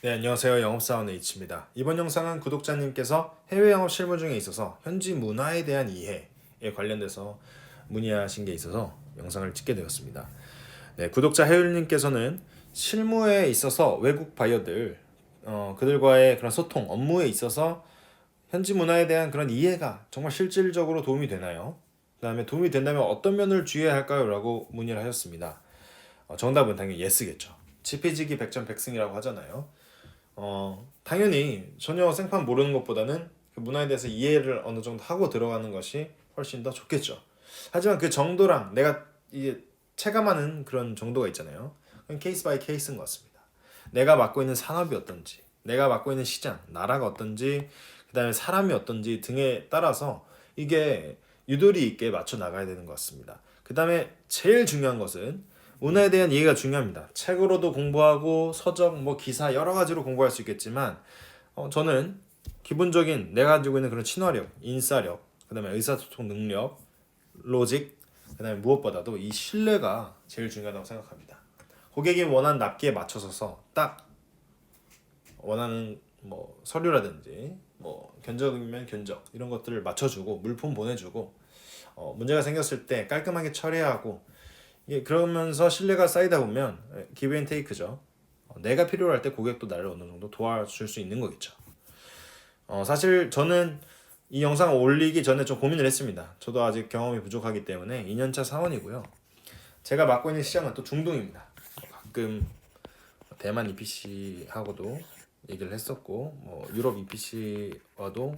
네, 안녕하세요. 영업사원 H입니다. 이번 영상은 구독자님께서 해외 영업 실무 중에 있어서 현지 문화에 대한 이해에 관련돼서 문의하신 게 있어서 영상을 찍게 되었습니다. 네, 구독자 해율님께서는 실무에 있어서 외국 바이어들, 그들과의 그런 소통, 업무에 있어서 현지 문화에 대한 그런 이해가 정말 실질적으로 도움이 되나요? 그다음에 도움이 된다면 어떤 면을 주의해야 할까요? 라고 문의를 하셨습니다. 정답은 당연히 예스겠죠. 지피지기 백전백승이라고 하잖아요. 당연히 전혀 생판 모르는 것보다는 그 문화에 대해서 이해를 어느 정도 하고 들어가는 것이 훨씬 더 좋겠죠. 하지만 그 정도랑 내가 이게 체감하는 그런 정도가 있잖아요. 그건 케이스 바이 케이스인 것 같습니다. 내가 맡고 있는 산업이 어떤지, 내가 맡고 있는 시장, 나라가 어떤지, 그다음에 사람이 어떤지 등에 따라서 이게 유도리 있게 맞춰 나가야 되는 것 같습니다. 그다음에 제일 중요한 것은 문화에 대한 이해가 중요합니다. 책으로도 공부하고 서적, 뭐 기사 여러 가지로 공부할 수 있겠지만 저는 기본적인 내가 가지고 있는 그런 친화력, 인싸력, 그다음에 의사소통 능력, 로직, 그다음에 무엇보다도 이 신뢰가 제일 중요하다고 생각합니다. 고객이 원하는 납기에 맞춰서서 딱 원하는 뭐 서류라든지 뭐 견적이면 견적 이런 것들을 맞춰주고 물품 보내주고 문제가 생겼을 때 깔끔하게 처리하고 예, 그러면서 신뢰가 쌓이다 보면 기브 앤 테이크죠. 내가 필요로 할 때 고객도 나를 어느 정도 도와줄 수 있는 거겠죠. 사실 저는 이 영상 올리기 전에 좀 고민을 했습니다. 저도 아직 경험이 부족하기 때문에 2년차 사원이고요. 제가 맡고 있는 시장은 또 중동입니다. 가끔 대만 EPC하고도 얘기를 했었고 유럽 EPC와도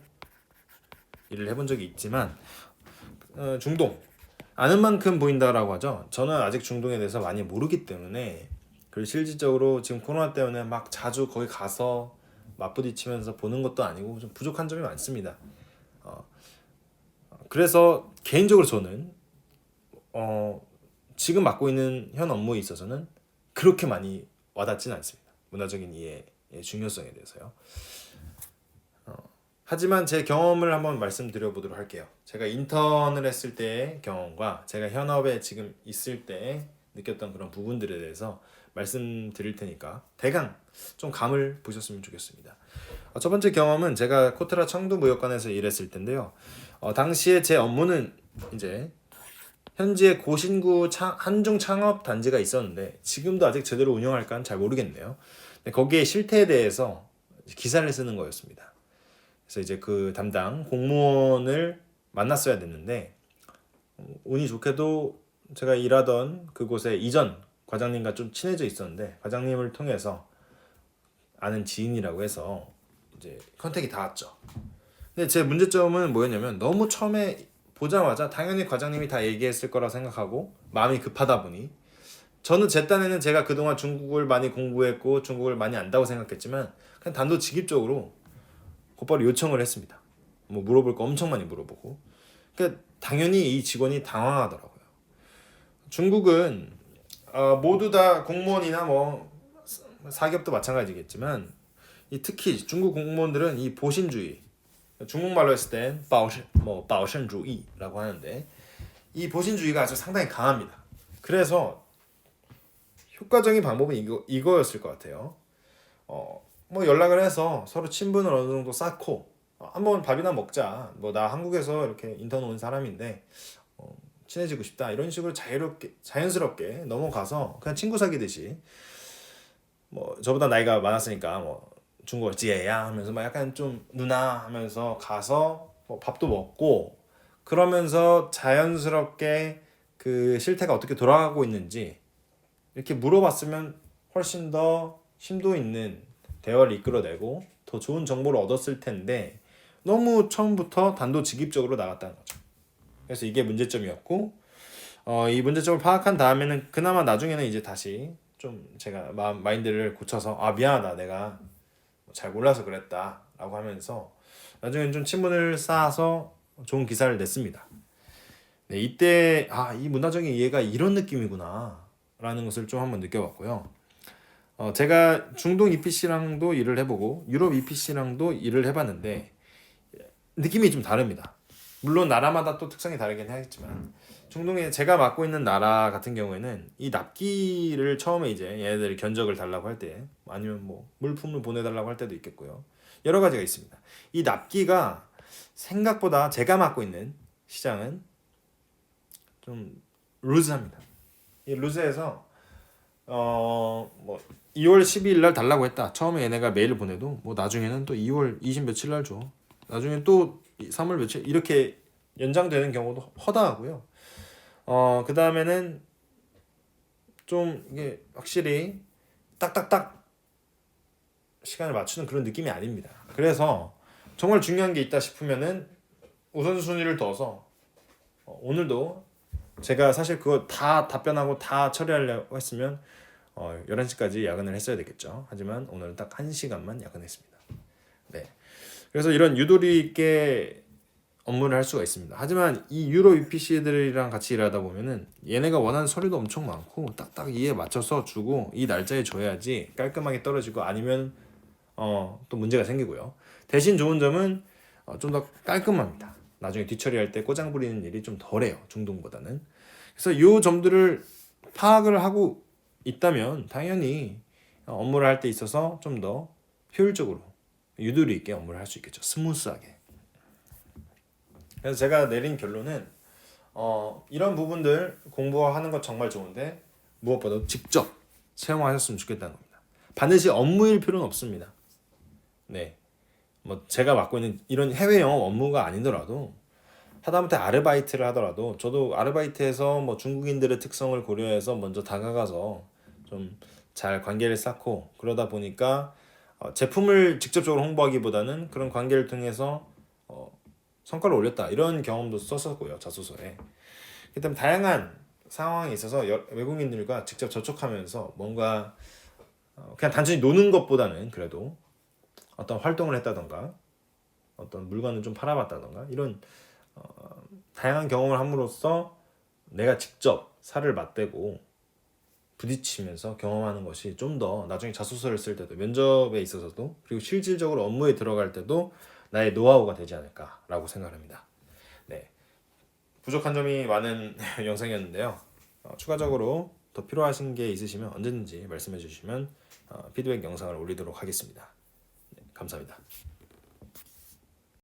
일을 해본 적이 있지만 중동 아는 만큼 보인다라고 하죠. 저는 아직 중동에 대해서 많이 모르기 때문에 그리고 실질적으로 지금 코로나 때문에 막 자주 거기 가서 맞부딪히면서 보는 것도 아니고 좀 부족한 점이 많습니다. 그래서 개인적으로 저는 지금 맡고 있는 현 업무에 있어서는 그렇게 많이 와닿지는 않습니다. 문화적인 이해의 중요성에 대해서요. 하지만 제 경험을 한번 말씀드려 보도록 할게요. 제가 인턴을 했을 때의 경험과 제가 현업에 지금 있을 때 느꼈던 그런 부분들에 대해서 말씀드릴 테니까 대강 좀 감을 보셨으면 좋겠습니다. 첫 번째 경험은 제가 코트라 청두무역관에서 일했을 텐데요. 당시에 제 업무는 이제 현지에 고신구 한중 창업 단지가 있었는데 지금도 아직 제대로 운영할까는 잘 모르겠네요. 거기에 실태에 대해서 기사를 쓰는 거였습니다. 그래서 이제 그 담당 공무원을 만났어야 됐는데 운이 좋게도 제가 일하던 그곳에 이전 과장님과 좀 친해져 있었는데 과장님을 통해서 아는 지인이라고 해서 이제 컨택이 닿았죠. 근데 제 문제점은 뭐였냐면 너무 처음에 보자마자 당연히 과장님이 다 얘기했을 거라 생각하고 마음이 급하다 보니 저는 제 딴에는 제가 그동안 중국을 많이 공부했고 중국을 많이 안다고 생각했지만 그냥 단도직입적으로 곧바로 요청을 했습니다. 뭐 물어볼 거 엄청 많이 물어보고. 그러니까 당연히 이 직원이 당황하더라고요. 중국은 모두 다 공무원이나 뭐 사기업도 마찬가지겠지만 특히 중국 공무원들은 이 보신주의, 중국말로 했을 땐保身主义라고 하는데 이 보신주의가 아주 상당히 강합니다. 그래서 효과적인 방법은 이거였을 것 같아요. 뭐 연락을 해서 서로 친분을 어느 정도 쌓고 한번 밥이나 먹자. 뭐 나 한국에서 이렇게 인턴 온 사람인데 친해지고 싶다. 이런 식으로 자연스럽게 넘어가서 그냥 친구 사귀듯이 뭐 저보다 나이가 많았으니까 뭐 중국어 지혜야 하면서 막 약간 좀 누나 하면서 가서 뭐 밥도 먹고 그러면서 자연스럽게 그 실태가 어떻게 돌아가고 있는지 이렇게 물어봤으면 훨씬 더 심도 있는 대화를 이끌어내고 더 좋은 정보를 얻었을 텐데 너무 처음부터 단도직입적으로 나갔다는 거죠. 그래서 이게 문제점이었고 이 문제점을 파악한 다음에는 그나마 나중에는 이제 다시 좀 제가 마인드를 고쳐서 미안하다 내가 잘 몰라서 그랬다 라고 하면서 나중에는 좀 친분을 쌓아서 좋은 기사를 냈습니다. 네, 이때 이 문화적인 이해가 이런 느낌이구나 라는 것을 좀 한번 느껴봤고요. 제가 중동 EPC랑도 일을 해보고 유럽 EPC랑도 일을 해봤는데 느낌이 좀 다릅니다. 물론 나라마다 또 특성이 다르긴 하겠지만 중동에 제가 맡고 있는 나라 같은 경우에는 이 납기를 처음에 이제 얘네들이 견적을 달라고 할 때 아니면 뭐 물품을 보내달라고 할 때도 있겠고요. 여러 가지가 있습니다. 이 납기가 생각보다 제가 맡고 있는 시장은 좀 루즈합니다. 이 루즈해서 뭐 2월 12일 날 달라고 했다. 처음에 얘네가 메일을 보내도 뭐 나중에는 또 2월 20 며칠 날 줘. 나중에 또 3월 며칠 이렇게 연장되는 경우도 허다하고요. 그 다음에는 좀 이게 확실히 딱딱딱 시간을 맞추는 그런 느낌이 아닙니다. 그래서 정말 중요한 게 있다 싶으면은 우선순위를 둬서 오늘도 제가 사실 그거 다 답변하고 다 처리하려고 했으면 11시까지 야근을 했어야 되겠죠. 하지만 오늘은 딱 1시간만 야근했습니다. 네. 그래서 이런 유도리 있게 업무를 할 수가 있습니다. 하지만 이 유로 UPC들이랑 같이 일하다 보면은 얘네가 원하는 서류도 엄청 많고 딱딱 이에 맞춰서 주고 이 날짜에 줘야지 깔끔하게 떨어지고 아니면 또 문제가 생기고요. 대신 좋은 점은 좀 더 깔끔합니다. 나중에 뒤처리할 때 꼬장 부리는 일이 좀 덜해요. 중동보다는. 그래서 이 점들을 파악을 하고 있다면 당연히 업무를 할 때 있어서 좀 더 효율적으로 유도리 있게 업무를 할 수 있겠죠. 스무스하게. 그래서 제가 내린 결론은 이런 부분들 공부하는 것 정말 좋은데 무엇보다 직접 체험하셨으면 좋겠다는 겁니다. 반드시 업무일 필요는 없습니다. 네, 뭐 제가 맡고 있는 이런 해외 영업 업무가 아니더라도 하다못해 아르바이트를 하더라도 저도 아르바이트에서 뭐 중국인들의 특성을 고려해서 먼저 다가가서 좀 잘 관계를 쌓고 그러다 보니까 제품을 직접적으로 홍보하기보다는 그런 관계를 통해서 성과를 올렸다 이런 경험도 썼었고요 자소서에. 그다음 다양한 상황에 있어서 외국인들과 직접 접촉하면서 뭔가 그냥 단순히 노는 것보다는 그래도 어떤 활동을 했다던가 어떤 물건을 좀 팔아봤다던가 이런 다양한 경험을 함으로써 내가 직접 살을 맞대고 부딪히면서 경험하는 것이 좀 더 나중에 자소서를 쓸 때도 면접에 있어서도 그리고 실질적으로 업무에 들어갈 때도 나의 노하우가 되지 않을까라고 생각합니다. 네, 부족한 점이 많은 영상이었는데요. 추가적으로 더 필요하신 게 있으시면 언제든지 말씀해 주시면 피드백 영상을 올리도록 하겠습니다. 네, 감사합니다.